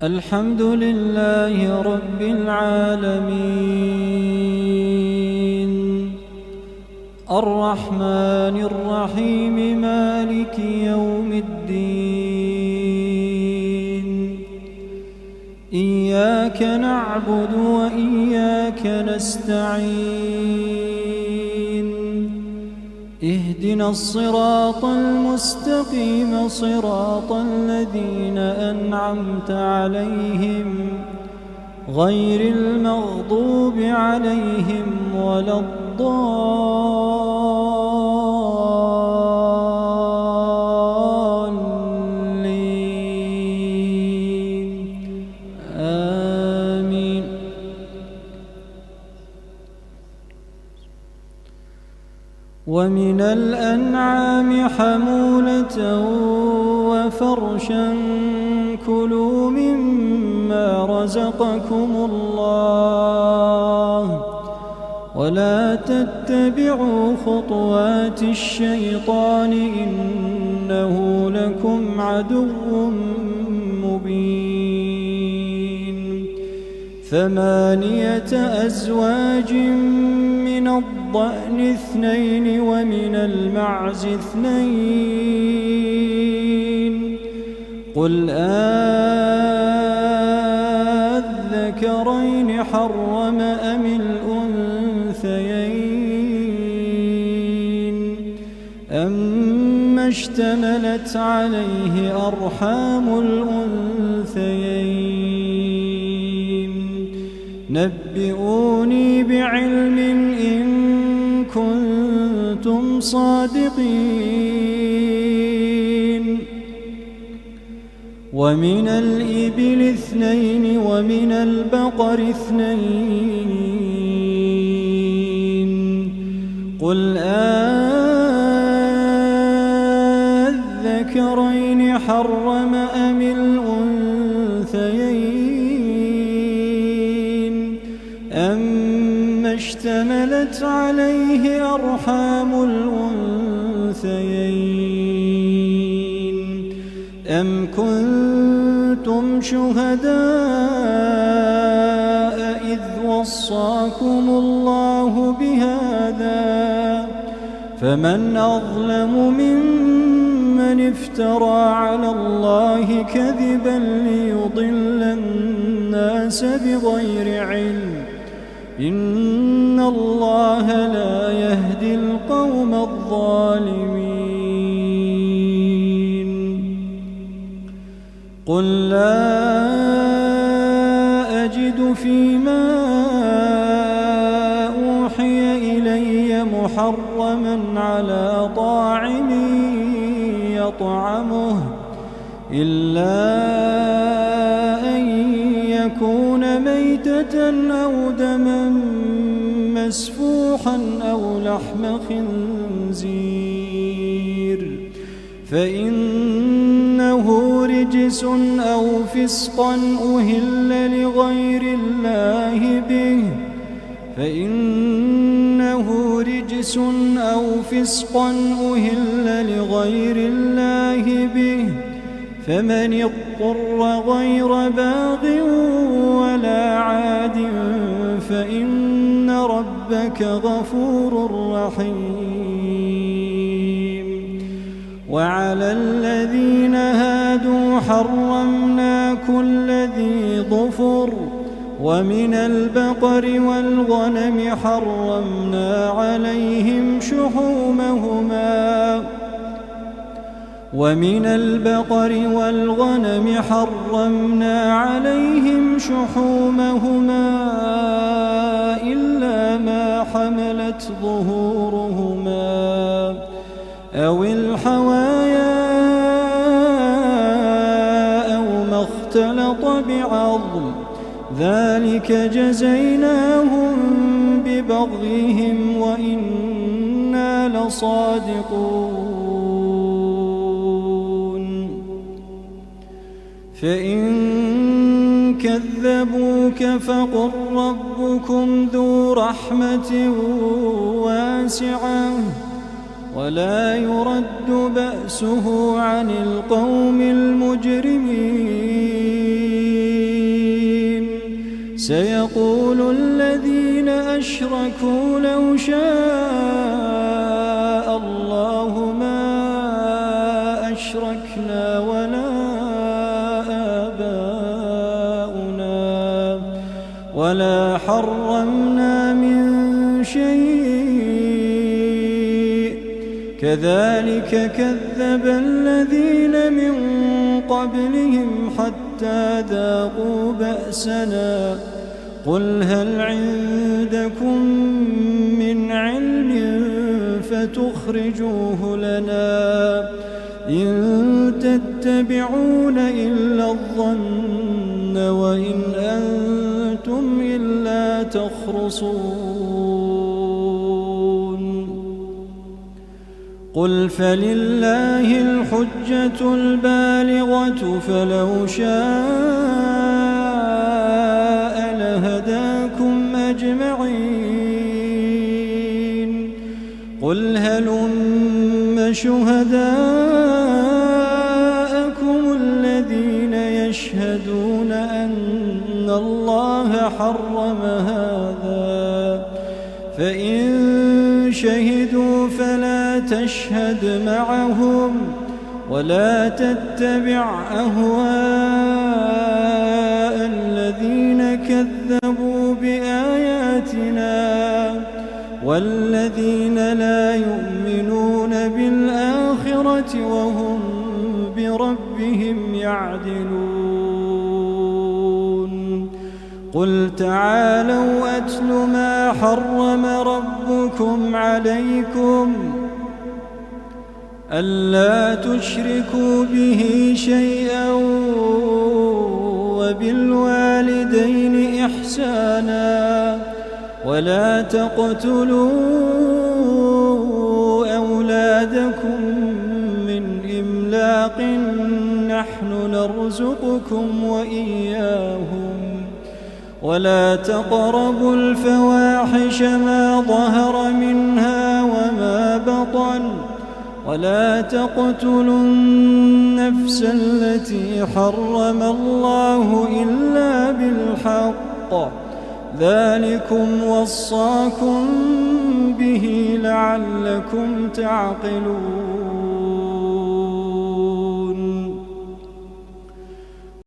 الحمد لله رب العالمين الرحمن الرحيم مالك يوم الدين إياك نعبد وإياك نستعين اهدنا الصراط المستقيم صراط الذين أنعمت عليهم غير المغضوب عليهم ولا الضالين آمين. ومن الأنعام حمولة وفرشا كلوا مما رزقكم الله ولا تتبعوا خطوات الشيطان إنه لكم عدو مبين 8 أزواج من الضأن 2 ومن المعز 2 قل أذكرين حرم أم الأنثيين أما اشتملت عليه أرحام الأنثيين نبئوني بعلم إن كنتم صادقين. ومن الإبل 2 ومن البقر 2 قل أذكرين حرم أم الأنثيين أما اشتملت عليه أرحام الأنثيين أم كنتم شهداء إذ وصاكم الله بهذا فمن أظلم ممن افترى على الله كذبا ليضل الناس بغير علم إن الله لا يهدي القوم الظالمين. قل لا أجد فيما أوحي إلي محرما على طاعم يطعمه إلا أن يكون ميتة أو دما مسفوحا أو لحم خنزير فإنه رجس أو فسقا أهل لغير الله به فمن اضطر غير باغ ولا عاد فإن ربك غفور رحيم. وعلى الذين هادوا حرمنا كل ذي ظفر ومن البقر والغنم حرمنا عليهم شحومهما إلا ما حملت ظهورهما أو الحوايا أو ما اختلط بعظم ذلك جزيناهم ببغيهم وإنا لصادقون. فإن كذبوك فقل ربكم ذو رحمة واسعة ولا يرد بأسه عن القوم المجرمين سيقول الذين أشركوا لو شاء الله ما أشركنا ولا آباؤنا ولا حرمنا من شيء كذلك كذب الذين من قبلهم حتى ذاقوا بأسنا قل هل عندكم من علم فتخرجوه لنا إن تتبعون إلا الظن وإن أنتم إلا تخرصون قل فلله الحجة البالغة فلو شاء لهداكم أجمعين قل هلم شهداءكم الذين يشهدون أن الله حرم هذا فإن شهدوا فلا تشهد معهم ولا تتبع أهواء الذين كذبوا بآياتنا والذين لا يؤمنون بالآخرة وهم بربهم يعدلون قل تعالوا أتل ما حرم ربكم عليكم ألا تشركوا به شيئا وبالوالدين إحسانا ولا تقتلوا أولادكم من إملاق نحن نرزقكم وإياهم ولا تقربوا الفواحش ما ظهر منها وما بطن ولا تقتلوا النفس التي حرم الله إلا بالحق ذلكم وصاكم به لعلكم تعقلون